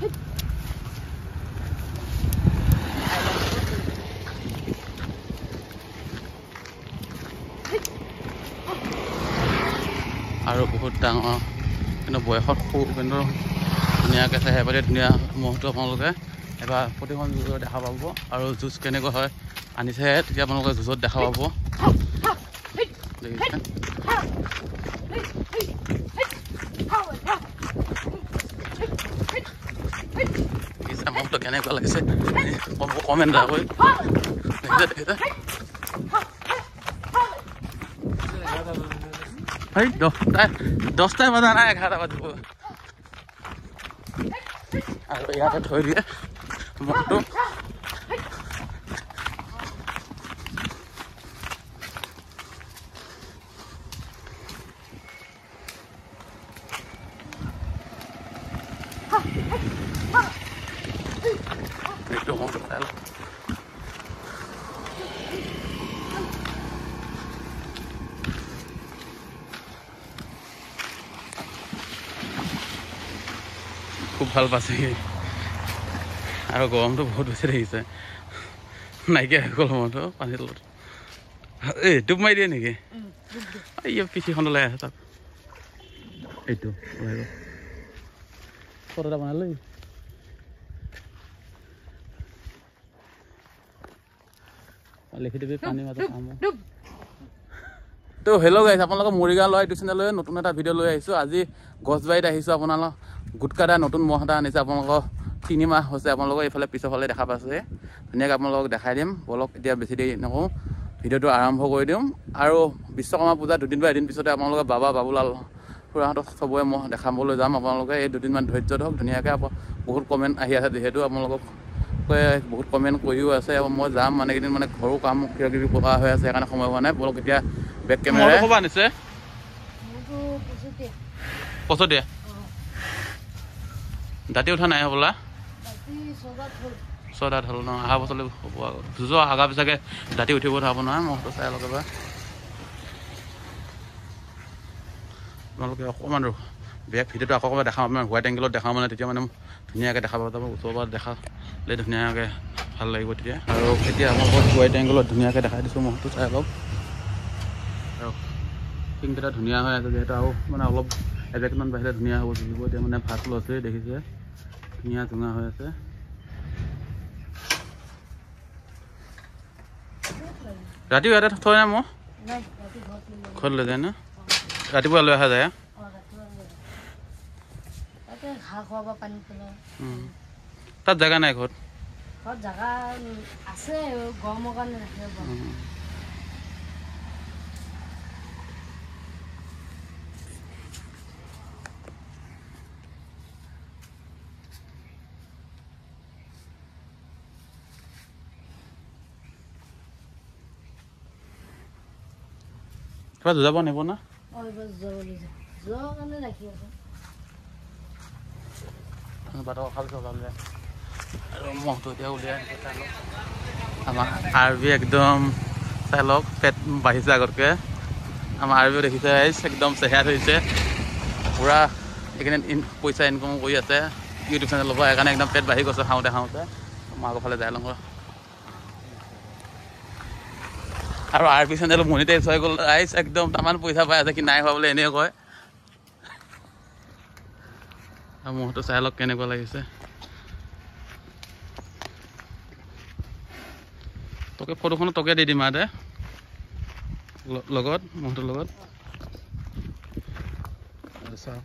আৰু বহুত ডাঙৰ কিন্তু বয়সত সৰু কিন্তু ধুনীয়াকৈ চাই সেইবাবে ধুনীয়া মহটো আপোনালোকে এবাৰ প্ৰতিখন যুঁজত দেখা পাব আৰু যুঁজ কেনেকুৱা হয় আনিছেহে তেতিয়া আপোনালোকে যুঁজত দেখা পাব দেখিছে মহটো কেনেকুৱা লাগিছে কমেণ্ট এটা কৰি দেখিছে দহটাই বজা নাই 11টা বাজিব আৰু ইয়াতে থৈ দিয়ে মহটো এইটো মহটো চাই লওক খুব ভাল পাইছে আৰু গৰমটো বহুত বেছি দেখিছে নাইকিয়া হৈ গ'ল মহটো পানীৰ তলত এই ডুব মাৰি দিয়ে নেকি এই পিঠিখন ওলাই আছে তাত এইটো ওলাই গ'ল ফটো এটা বনাই লৈ লিখি দিবি পানীৰ মাজত তো হেল্ল' গাইছ আপোনালোকৰ মৰিগাঁও ল'ৰা ইউটিউব চেনেললৈ নতুন এটা ভিডিঅ' লৈ আহিছোঁ আজি গছবাৰীত আহিছোঁ আপোনালোক গুটকাদা নতুন মহ এটা আনিছে আপোনালোকৰ 3 মাহ হৈছে আপোনালোকৰ এইফালে পিছৰ ফালে দেখা পাইছে ধুনীয়াকৈ আপোনালোকক দেখাই দিম বলক এতিয়া বেছি দেৰি নকওঁ ভিডিঅ'টো আৰম্ভ কৰি দিম আৰু বিশ্বকৰ্মা পূজা দুদিন বা এদিন পিছতে আপোনালোকে বাবা বাবুলাল খুৰাহঁতক চবৰে মহ দেখাবলৈ যাম আপোনালোকে এই দুদিনমান ধৈৰ্য ধৰক ধুনীয়াকৈ বহুত কমেণ্ট আহি আছে যিহেতু আপোনালোকক বহুত কমেণ্ট কৰিও আছে মই যাম মানে কেইদিন মানে ঘৰো কাম কিবা কিবি কৰা হৈ আছে সেইকাৰণে সময় হোৱা নাই বলক এতিয়া বেক কেমেৰা ক'ব আনিছে পচতীয়া দাঁতি উঠা নাই হ'বলা ছদাত হ'ল ন অহা বছৰলৈ হ'ব যুঁজৰ আগা পিছাকৈ দাঁতি উঠিব ধৰাব নহয় মহটো চাই লওক এবাৰ আপোনালোকে অকণমান বেক ভিডিঅ'টো আকৌ এবাৰ দেখাম আপোনাৰ হোৱাইট এংগেলত দেখাওঁ মানে তেতিয়া মানে ধুনীয়াকৈ দেখা পোৱা যাব ওচৰৰ পৰা দেখালে ধুনীয়াকৈ ভাল লাগিব তেতিয়া আৰু এতিয়া আপোনালোকক হোৱাইট এংগেলত ধুনীয়াকৈ দেখাই দিছোঁ মহটো চাই লওক আৰু টিংকেইটা ধুনীয়া হৈ আছে যিহেতু আৰু মানে অলপ এজেকমান বাহিৰে ধুনীয়া হ'ব লাগিব এতিয়া মানে ভাত লৈছে দেখিছে ধুনীয়া জোঙা হৈ আছে ৰাতিও ইয়াতে থৈ নাই মই ঘৰত লৈ যায় ন ৰাতিপুৱা লৈ অহা যায় তাত জেগা নাই ঘৰত জেগা আছে গৰমৰ কাৰণে ৰাখিব কিবা যুঁজাব নিব না বাটৰ খাল চলালে আৰু মহটো এতিয়া উলিয়াই আনিছে চাই লওক আমাৰ আৰবি একদম চাই লওক পেট বাঢ়িছে আগতকৈ আমাৰ আৰবিও দেখিছে একদম চেহেৰা ধৰিছে পূৰা এইখিনি পইচা ইনকাম কৰি আছে ইউটিউব চেনেলৰ পৰা সেইকাৰণে একদম পেট বাঢ়ি গৈছে খাওঁতে খাওঁতে মই আগৰ ফালে যাই লওঁ আৰু আৰবি চেনেল মনিটাইজ হৈ গ'ল একদম তামান পইচা পাই আছে কি নাই হোৱা বোলে এনেই কয় আৰু মহটো চাই লওক কেনেকুৱা লাগিছে তোকে ফটোখনত তোকে দি দিম দে লগত মহটোৰ লগত চাওক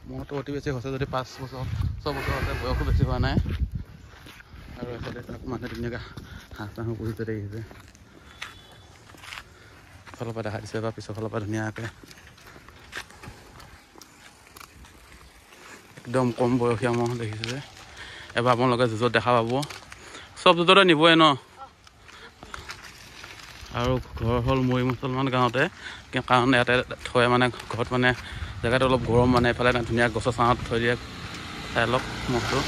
মহটো অতি বেছি হৈছে যদি 5 বছৰ 6 বছৰ হৈছে বয়সো বেছি হোৱা নাই আৰু এফালে মানুহে ধুনীয়াকৈ হাঁহ চাহো পুহিছে দেখিছে ফালৰ পৰা দেখা দিছে বা পিছৰ ফালৰ পৰা ধুনীয়াকৈ একদম কম বয়সীয়া মহ দেখিছে এবাৰ আপোনালোকে যুঁজত দেখা পাব চব যুঁজতে নিবই ন আৰু ঘৰ হ'ল মৰি মুছলমান গাঁৱতে কাৰণ ইয়াতে থৈ মানে ঘৰত মানে জেগাটো অলপ গৰম মানে এইফালে ধুনীয়া গছৰ ছাঁত থৈ দিয়ে চাই লওক মহটো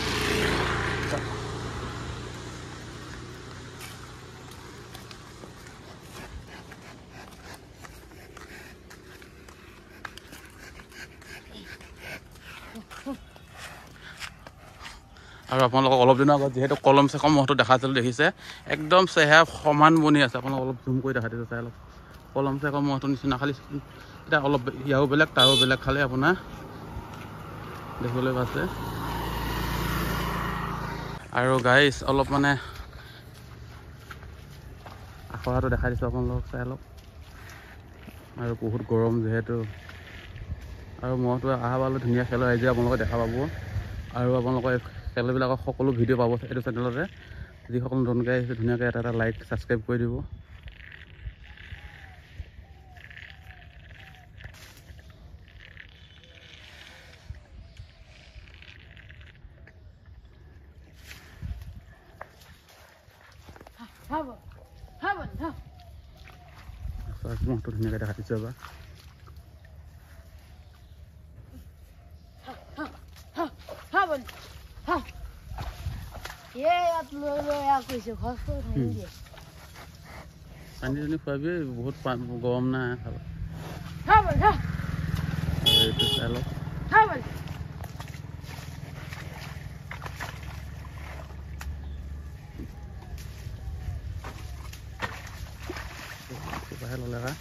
আৰু আপোনালোকক অলপ দিনৰ আগত যিহেতু কলম চেকম মহটো দেখাইছিলোঁ দেখিছে একদম চেহেৰা সমান বনি আছে আপোনালোকক অলপ জুম কৰি দেখাই দিছোঁ চাই অলপ কলম চেকম মহটোৰ নিচিনা খালি এতিয়া অলপ ইয়াৰো বেলেগ তাৰো বেলেগ খালি আপোনাৰ দেখিবলৈ পাইছে আৰু গাইছ অলপ মানে আখৰাটো দেখাই দিছোঁ আপোনালোকক চাই অলপ আৰু বহুত গৰম যিহেতু আৰু মহটো আহাবাৰলৈ ধুনীয়া খেল আহি যায় আপোনালোকে দেখা পাব আৰু আপোনালোকে খেলবিলাকৰ সকলো ভিডিঅ' পাব এইটো চেনেলতে যিসকল নতুনকৈ আহিছে ধুনীয়াকৈ এটা লাইক ছাবস্ক্ৰাইব কৰি দিব মহটো ধুনীয়াকৈ দেখা দিছোঁ এবাৰ পানী চানী খুৱাবি বহুত গৰম নাই এইটো চাই লওক বাহিৰ ল'লে কা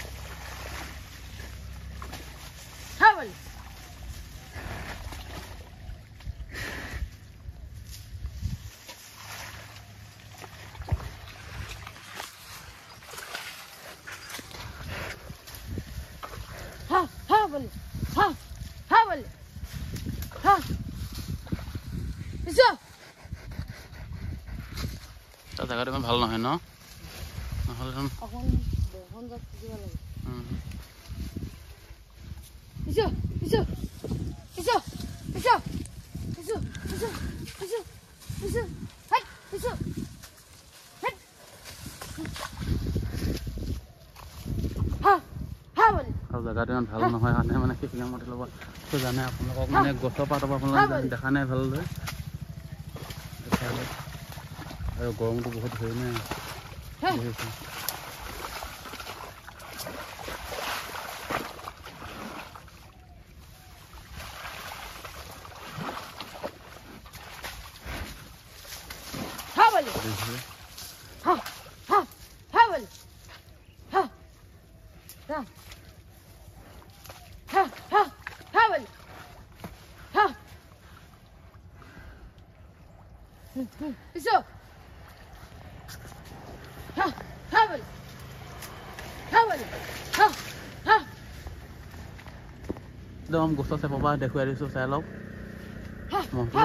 জেগাটো ইমান ভাল নহয় ন নহ'লে আৰু জেগাটো ইমান ভাল নহয় কাৰণে মানে সেইখিনি মতে ল'ব জানে আপোনালোকক মানে গছৰ পাতৰ পৰা আপোনালোকে দেখা নাই ভালদৰে আৰু গৰমটো বহুত হেৰি নাই একদম গছৰ চেপৰ পৰা দেখুৱাই দিছোঁ চাই লওক মহটো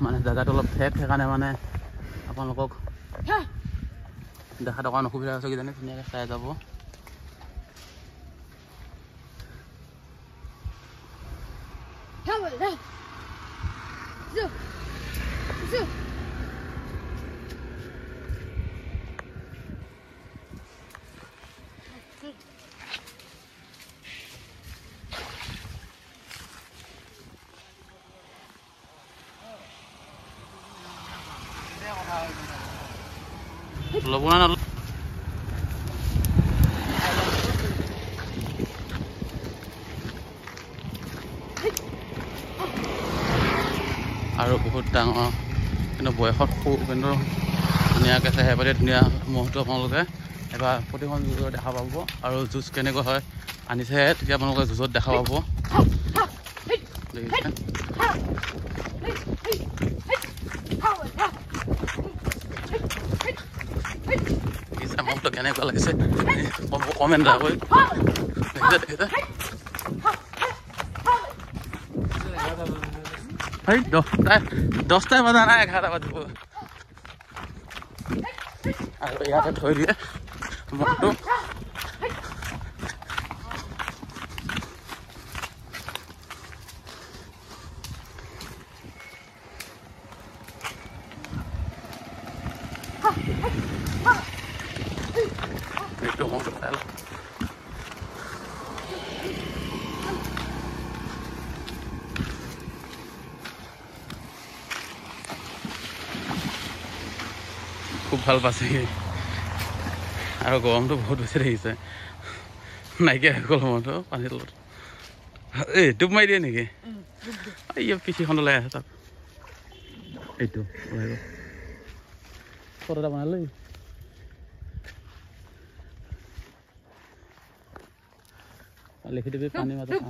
মানে জেগাটো অলপ ঠেক সেইকাৰণে মানে আপোনালোকক দেখাত অকণমান অসুবিধা হৈছে কিজানি ধুনীয়াকৈ চাই যাব ল'ব না নল'ব আৰু বহুত ডাঙৰ কিন্তু বয়সত সৰু কিন্তু ধুনীয়াকৈ চেহেৰা পাতি ধুনীয়া মহটো আপোনালোকে এবাৰ প্ৰতিখন যুঁজত দেখা পাব আৰু যুঁজ কেনেকুৱা হয় আনিছেহে তেতিয়া আপোনালোকে যুঁজত দেখা পাব দেখিছে মহটো কেনেকুৱা লাগিছে কমেণ্ট এটা কৰি দেখিছে Hey, 10টা বাজা নাই 11টা বাজিব আৰু ইয়াতে থৈ দিয়ে মহটো এইটো মহটো চাই খুব ভাল পাইছে আৰু গৰমটো বহুত বেছি দেখিছে নাইকিয়া হৈ গ'ল মহটো পানীৰ তলত এই ডুব মাৰি দিয়ে নেকি এই পিঠিখন ওলাই আছে তাত এইটো ওলাই গ'ল ফটো এটা বনাই লৈ লিখি দিবি পানী মাজত